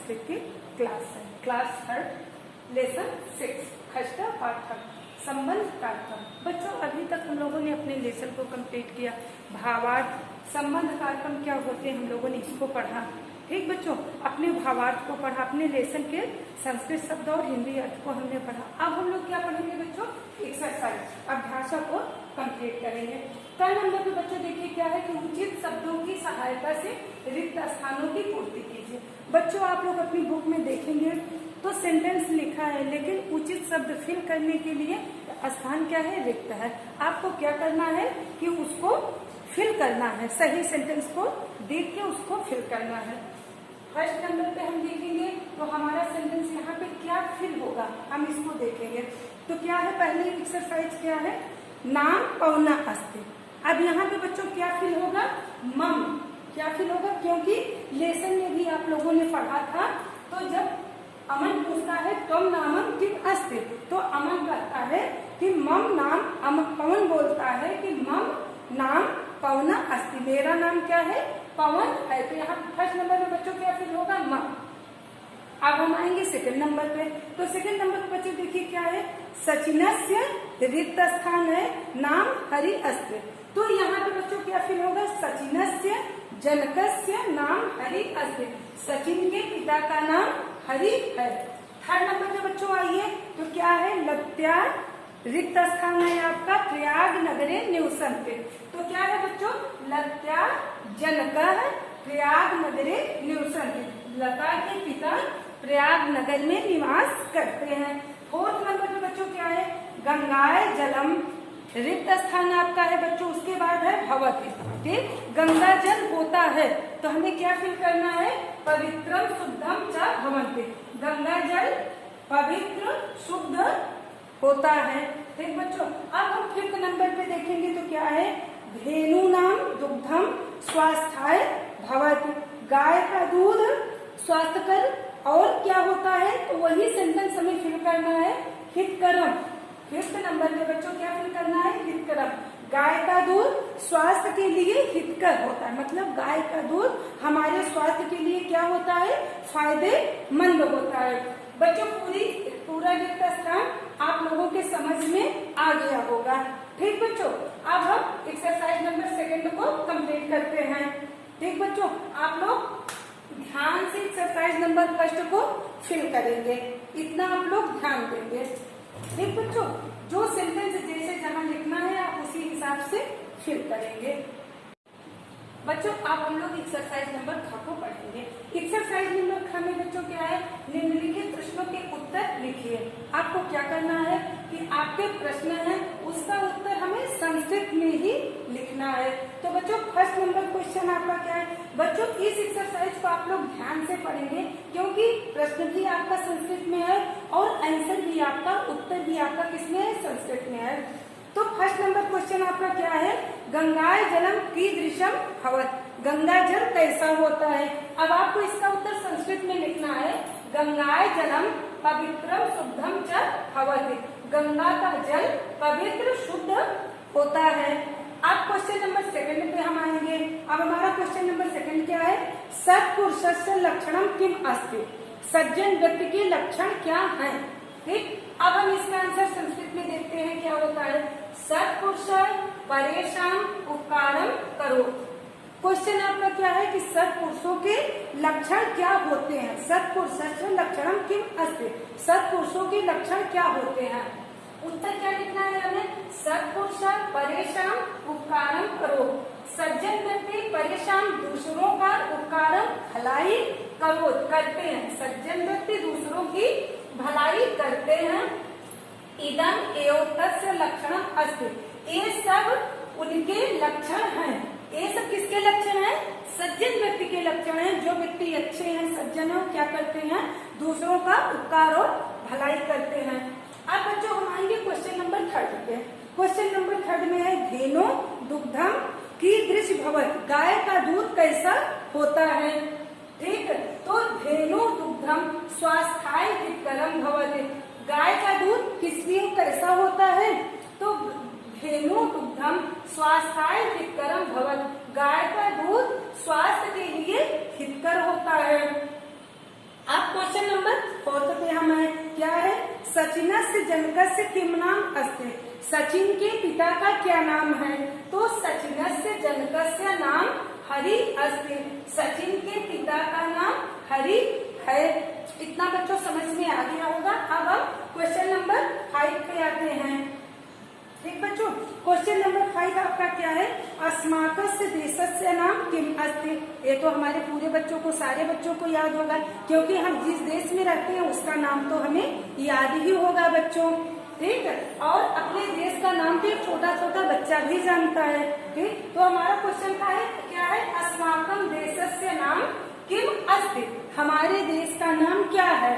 संस्कृत की क्लास है। Class 3 lesson 6 खष्ट पाठक संबंध कारकम। बच्चों अभी तक हम लोगों ने अपने लेसन को कंप्लीट किया। भावार्थ संबंध कारकम क्या होते हैं हम लोगों ने इसको पढ़ा। ठीक बच्चों, अपने भावार्थ को पढ़ा, अपने लेसन के संस्कृत शब्द और हिंदी अर्थ को हमने पढ़ा। अब हम लोग क्या पढ़ेंगे बच्चों, एक्सरसाइज अभ्यासों को कंप्लीट करेंगे। कल नंबर पे बच्चों देखिए क्या है कि उचित शब्दों की सहायता से रिक्त स्थानों की पूर्ति कीजिए। बच्चों आप लोग अपनी बुक में देखेंगे तो सेंटेंस लिखा है, लेकिन उचित शब्द फिल करने के लिए स्थान क्या है, रिक्त है। आपको क्या करना है कि उसको फिल करना है, सही सेंटेंस को देख के उसको फिल करना है। फर्स्ट नंबर पे हम देखेंगे तो हमारा सेंटेंस यहाँ पे क्या फिल होगा, हम इसको देखेंगे। तो क्या है, पहले एक्सरसाइज क्या है, नाम पौना अस्ति। अब यहाँ पे बच्चों क्या फिल होगा, मम। क्या फिल होगा, क्योंकि लेसन में भी आप लोगों ने पढ़ा था, तो जब अमन पूछता है त्वम नामम किम अस्ति, तो अमन कहता है कि मम नाम, पवन बोलता है कि मम नाम पवना अस्ति, मेरा नाम क्या है, पवन है। तो यहाँ फर्स्ट नंबर में बच्चों क्या फिल होगा, मम। अब हम आएंगे सेकंड नंबर पे। तो सेकंड नंबर पे बच्चों देखिए क्या है, सचिनस्य रिक्त स्थान है, नाम हरि अस्ति। तो यहाँ पे बच्चों क्या फिल होगा, सचिनस्य जनकस्य नाम हरि अस्ति। सचिन के पिता का नाम हरि है। थर्ड नंबर पे बच्चों आइए तो क्या है, लत्या रिक्त स्थान है आपका प्रयाग नगरे निवसन्ते। तो क्या है बच्चों, लत्या जनकः प्रयाग नगरे निवसन्ते, लता के पिता प्रयाग नगर में निवास करते हैं। फोर्थ नंबर पे बच्चों क्या है, गंगाए जलम रिक्त स्थान आपका है बच्चों, उसके बाद है भवति। ठीक, गंगा जल होता है तो हमें क्या फिल करना है, पवित्रम शुद्धम च भवन्ति, गंगा जल पवित्र शुद्ध होता है। ठीक बच्चों, अब हम फिफ्थ नंबर पे देखेंगे तो क्या है, धेनु नाम दुग्धम स्वास्थ्याय भवति, गाय का दूध स्वास्थ्यकर और क्या होता है, तो वही सेंटेंस हमें फिल करना है, हितकरम। फिफ्थ नंबर पे बच्चों क्या फिल करना है, हितकरम। गाय का दूध स्वास्थ्य के लिए हितकर होता है, मतलब गाय का दूध हमारे स्वास्थ्य के लिए क्या होता है, फायदेमंद होता है। बच्चों पूरा रिक्त स्थान आप लोगों के समझ में आ गया होगा। ठीक बच्चों, अब हम एक्सरसाइज नंबर सेकंड को कंप्लीट करते हैं। ठीक बच्चों, आप लोग ध्यान से एक्सरसाइज नंबर फर्स्ट को फिल करेंगे, इतना आप लोग ध्यान देंगे। ठीक बच्चों, जो सेंटेंस जैसे जहां लिखना है आप उसी हिसाब से फिल करेंगे। बच्चों अब हम लोग एक्सरसाइज नंबर ख को पढ़ेंगे। एक्सरसाइज नंबर ख में बच्चों क्या है, निम्नलिखित प्रश्नों के उत्तर लिखिए। आपको क्या करना है कि आपके प्रश्न है उसका उत्तर हमें संस्कृत में ही लिखना है। तो बच्चों फर्स्ट नंबर क्वेश्चन आपका क्या है, बच्चों इस एक्सरसाइज को आप लोग ध्यान से पढ़ेंगे क्योंकि प्रश्न भी आपका संस्कृत में है और आंसर भी आपका, उत्तर भी आपका किसमें है, संस्कृत में है। तो फर्स्ट नंबर क्वेश्चन आपका क्या है, गंगाए जलम कीदृशम भवत्, गंगा जल कैसा होता है। अब आपको इसका उत्तर संस्कृत में लिखना है, गंगाए जलम पवित्रम शुद्धम च भवति, गंगा का जल पवित्र शुद्ध होता है। अब क्वेश्चन नंबर सेकंड पे हम आएंगे। अब हमारा क्वेश्चन नंबर सेकंड क्या है, सत्पुरुषस्य लक्षणम किम अस्ति, सज्जन व्यक्ति के लक्षण क्या है। ठीक, अब हम इसका आंसर संस्कृत में देखते हैं क्या होता है, सत्पुरुष परेशान उपकारम करो। क्वेश्चन आपका क्या है कि सत्पुरुषों के लक्षण क्या होते हैं, सत्पुरुषस्य लक्षणम किम अस्ति, सत्पुरुषों के लक्षण क्या होते हैं। उत्तर क्या लिखना है हमें, सत्पुरुष परेशान उपकारम करो, सज्जन व्यक्ति परेशान दूसरों का उपकारम भलाई करो करते हैं, सज्जन व्यक्ति दूसरों की भलाई करते हैं। इदम एवं तस्य लक्षणम अस्ति, ये सब उनके लक्षण हैं। ये सब किसके लक्षण हैं, सज्जन व्यक्ति के लक्षण हैं। जो व्यक्ति अच्छे हैं, सज्जन है, क्या करते हैं, दूसरों का उपकार और भलाई करते हैं। अब बच्चों हम आएंगे क्वेश्चन नंबर थर्ड पे। क्वेश्चन नंबर थर्ड में है, धेनु दुग्धम कीदृश भवत्, गाय का दूध कैसा होता है। ठीक, तो धेनु दुग्धम स्वास्थ्याय हितकरम भवति, गाय का दूध किस लिए कैसा होता है, तो धेनु दुग्धम स्वास्थ्याय हितकरम भवति, गाय का दूध स्वास्थ्य के लिए हितकर होता है। अब सचिनस्य जनकस्य किम नाम अस्ति। सचिन के पिता का क्या नाम है? तो सचिनस्य जनकस्य नाम हरि अस्ति। सचिन के पिता का नाम हरि है। इतना बच्चों समझ में आ गया होगा। अब हम क्वेश्चन नंबर 5 पे आते हैं। ठीक बच्चों, क्वेश्चन नंबर 5 आपका क्या है? अस्माकस्य देशस्य नाम किम अस्ति। ये तो हमारे पूरे बच्चों को, सारे बच्चों को याद होगा, क्योंकि हम जिस देश में रहते हैं उसका नाम तो हमें याद ही होगा बच्चों। ठीक है, और अपने देश का नाम तो छोटा छोटा बच्चा भी जानता है। ठीक, तो हमारा क्वेश्चन का है क्या है? अस्माकं देशस्य नाम किम अस्ति। हमारे देश का नाम क्या है?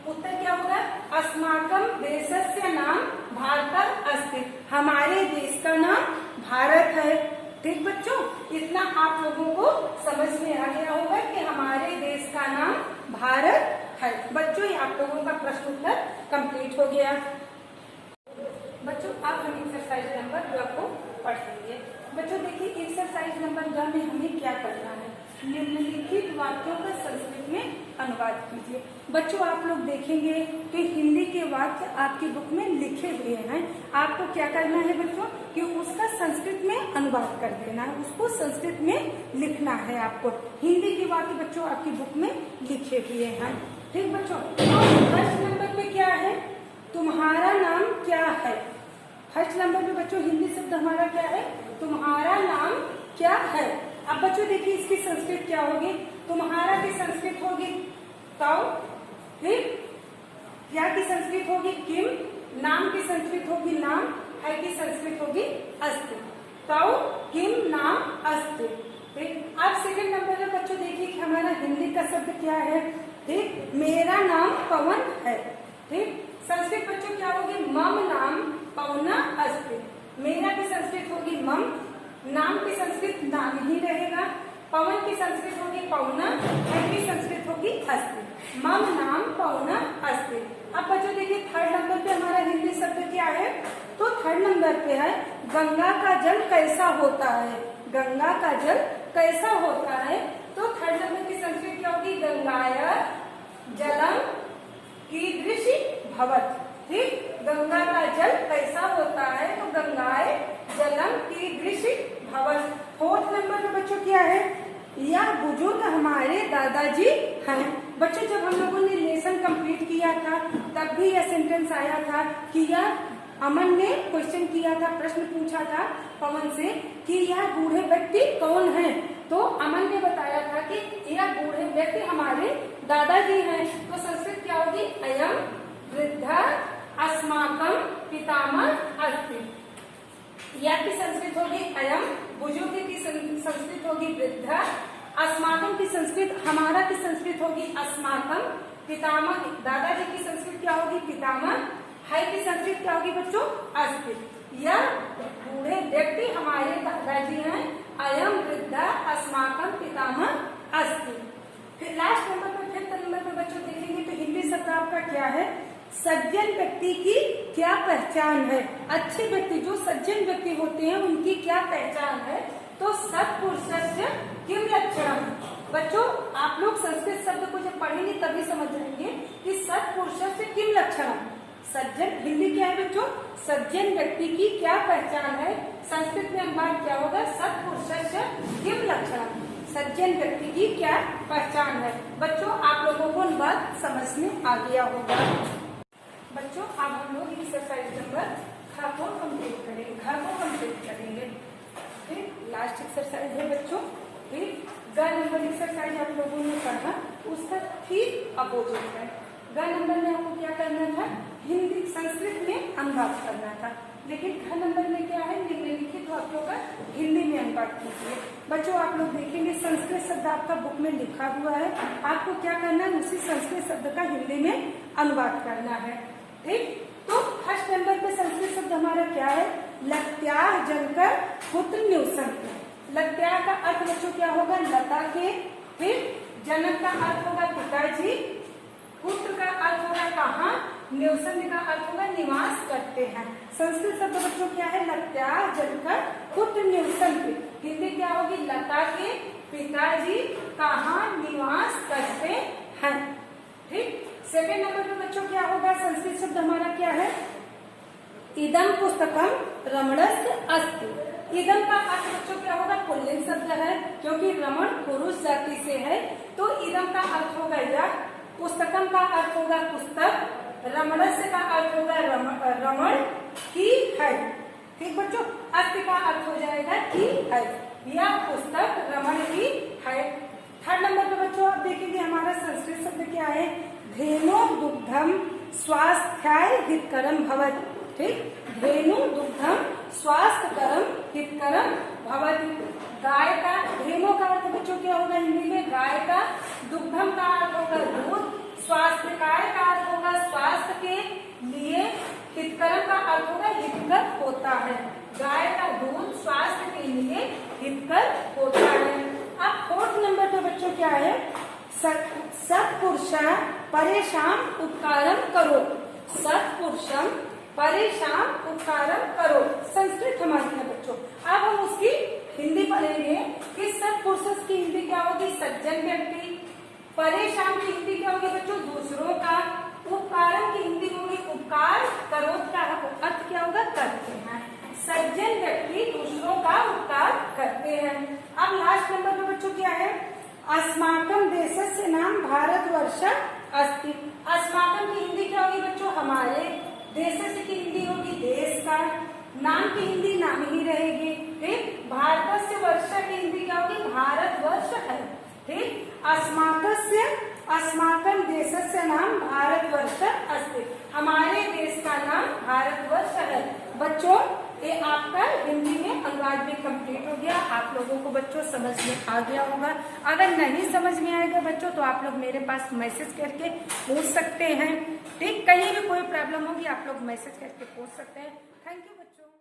उत्तर क्या होगा? अस्माकं देशस्य नाम भारत अस्ति। हमारे देश का नाम भारत है। ठीक बच्चों, इतना आप लोगों को समझ में आ गया होगा कि हमारे देश का नाम भारत है। बच्चों, ये आप लोगों का प्रश्न उत्तर कंप्लीट हो गया। बच्चों, अब हम एक्सरसाइज नंबर 2 को पढ़ेंगे। बच्चों देखिए, एक्सरसाइज नंबर 2 में हमें क्या करना है? निम्नलिखित वाक्यों का संस्कृत में अनुवाद कीजिए। बच्चों, आप लोग देखेंगे कि हिंदी के वाक्य आपकी बुक में लिखे हुए हैं। आपको क्या करना है बच्चों कि उसका संस्कृत में अनुवाद कर देना है, उसको संस्कृत में लिखना है आपको। हिंदी के वाक्य बच्चों आपकी बुक में लिखे हुए हैं। ठीक बच्चों, फर्स्ट नंबर पे क्या है? तुम्हारा नाम क्या है। फर्स्ट नंबर पे बच्चों हिंदी शब्द हमारा क्या है? तुम्हारा नाम क्या है। अब बच्चों देखिए, इसकी संस्कृत क्या होगी? तुम्हारा की संस्कृत होगी तौ, ठीक, क्या की संस्कृत होगी? किम, नाम की संस्कृत होगी नाम, है की संस्कृत होगी अस्ति। तौ किम नाम अस्ति। ठीक, अब सेकंड नंबर में बच्चों देखिए कि हमारा हिंदी का शब्द क्या है? ठीक, मेरा नाम पवन है। ठीक, संस्कृत बच्चों क्या होगी? मम नाम पवना अस्ति। मेरा की संस्कृत होगी मम, नाम की संस्कृत नाम ही रहेगा, पवन की संस्कृत होगी पवना, है की संस्कृत होगी अस्ति। मम नाम पवना अस्ति। अब बच्चों देखिए, थर्ड नंबर पे हमारा हिंदी शब्द क्या है? तो थर्ड नंबर पे है गंगा का जल कैसा होता है। गंगा का जल कैसा होता है? तो थर्ड नंबर की संस्कृत क्या होगी? गंगाया जलम कीदृशी भवत। ठीक, गंगा का जल कैसा होता है? तो गंगाए जलम कीदृशी भवत। फोर्थ नंबर में बच्चों क्या है? यह बुजुर्ग हमारे दादाजी हैं। बच्चों, जब हम लोगों ने लेसन कंप्लीट किया था तब भी यह सेंटेंस आया था कि यह, अमन ने क्वेश्चन किया था, प्रश्न पूछा था पवन से कि यह बूढ़े व्यक्ति कौन है। तो अमन ने बताया था कि यह बूढ़े व्यक्ति हमारे दादाजी हैं। तो संस्कृत क्या होगी? अयम वृद्धा अस्माकं पितामह अस्ति। या की संस्कृत होगी अयम, बुजुर्ग की संस्कृत होगी वृद्धा, अस्माकं की संस्कृत, हमारा की संस्कृत होगी अस्माकं, पितामह, दादाजी की संस्कृत क्या होगी? पितामह, है की संस्कृत क्या होगी बच्चों? अस्ति। यह बूढ़े व्यक्ति हमारे दादाजी हैं। अयम वृद्धा अस्माकं पितामह अस्ति। फिर लास्ट नंबर पे, फिफ्थ नंबर पे बच्चों देखेंगे तो हिंदी शब्द आपका क्या है? सज्जन व्यक्ति की क्या पहचान है। अच्छे व्यक्ति, जो सज्जन व्यक्ति होते हैं, उनकी क्या पहचान है? तो सत्पुरुषस्य किम लक्षणम। बच्चों, आप लोग संस्कृत शब्द को जब पढ़ेंगे तभी समझ जाएंगे कि सत्पुरुषस्य किम लक्षणम। सज्जन, हिंदी क्या है बच्चों? सज्जन व्यक्ति की क्या पहचान है। संस्कृत में अनुवाद क्या होगा? सत्पुरुषस्य किम लक्षणम। सज्जन व्यक्ति की क्या पहचान है। बच्चों, आप लोगों को अनुवाद समझ में आ गया होगा। बच्चों, अब हम लोग एक्सरसाइज नंबर ख को कंप्लीट करेंगे। फिर लास्ट एक्सरसाइज है बच्चों। फिर ग नंबर एक्सरसाइज आप लोगों ने पढ़ा, उसका ठीक अपोजिट है। ग नंबर में आपको क्या करना था? हिंदी संस्कृत में अनुवाद करना था। लेकिन ख नंबर में क्या है? निम्नलिखित वाक्यों का हिंदी में अनुवाद कीजिए। बच्चों, आप लोग देखेंगे संस्कृत शब्द आपका बुक में लिखा हुआ है, आपको क्या करना है? उसी संस्कृत शब्द का हिंदी में अनुवाद करना है। ठीक, तो फर्स्ट नंबर पे संस्कृत शब्द हमारा क्या है? लत्याह जनकर पुत्र न्यूसंत। लत्याह का अर्थ बच्चों क्या होगा? लता के। फिर जनक का अर्थ होगा पिताजी, पुत्र का अर्थ होगा कहाँ, न्यूसंत का अर्थ होगा निवास करते हैं। संस्कृत शब्द बच्चों क्या है? लत्याह जनकर पुत्र न्यूसंत। हिंदी क्या होगी? लता के पिताजी कहाँ निवास करते हैं। ठीक, सेकेंड नंबर पे बच्चों क्या होगा, संस्कृत शब्द हमारा क्या है, इदम पुस्तकम रमणस्य अस्ति। इदम का अर्थ बच्चों क्या होगा, पुल्लिंग शब्द है क्योंकि रमण पुरुष जाति से है, तो इदम का अर्थ होगा यह, पुस्तकम का अर्थ होगा पुस्तक, रमणस्य का अर्थ होगा रमण की है। ठीक बच्चों, अस्ति का अर्थ हो जाएगा की है, यह पुस्तक रमण की है। थर्ड नंबर पे बच्चों आप देखेंगे हमारा संस्कृत शब्द क्या है, धेनु दुग्धम स्वास्थ्याय हितकरम भवति। ठीक, धेनु दुग्धम स्वास्थ्यकरम हितकरम भवति। गाय का, धेनु का अर्थ बच्चों क्या होगा हिंदी में, गाय का, दुग्धम का अर्थ होगा दूध, स्वास्थ्यकाय का अर्थ होगा स्वास्थ्य के लिए, हितकरम का अर्थ होगा हितकर होता है। गाय का दूध स्वास्थ्य के लिए हितकर होता है। अब फोर्थ नंबर पे बच्चों क्या है, सत्पुरुषा परेशान उपकारम करो। सत्पुरुषम परेशान उपकारम करो संस्कृत हमारी है बच्चों। अब हम उसकी हिंदी पढ़ेंगे कि सत्पुरुष की हिंदी क्या होगी, सज्जन व्यक्ति। परेशान की हिंदी क्या होगी बच्चों, दूसरों का। उपकारम की हिंदी होगी उपकार, करो का अर्थ क्या होगा, करते हैं। सज्जन व्यक्ति दूसरों का उपकार करते हैं। अब लास्ट नंबर पे बच्चों क्या है, अस्माकम देशस्य नाम भारतवर्ष अस्ति। अस्माकम की हिंदी क्या होगी बच्चों, हमारे। देशस्य की हिंदी होगी देश का। नाम की हिंदी नाम ही रहेगी। ठीक, भारतस्य वर्ष की हिंदी क्या होगी, भारतवर्ष है। ठीक, अस्माकस्य अस्माकम देशस्य नाम भारतवर्ष अस्ति। हमारे देश का नाम भारतवर्ष है। बच्चों ये आपका हिंदी में अनुवाद भी कंप्लीट हो गया। आप लोगों को बच्चों समझ में आ गया होगा। अगर नहीं समझ में आएगा बच्चों तो आप लोग मेरे पास मैसेज करके पूछ सकते हैं। ठीक, कहीं भी कोई प्रॉब्लम होगी आप लोग मैसेज करके पूछ सकते हैं। थैंक यू बच्चों।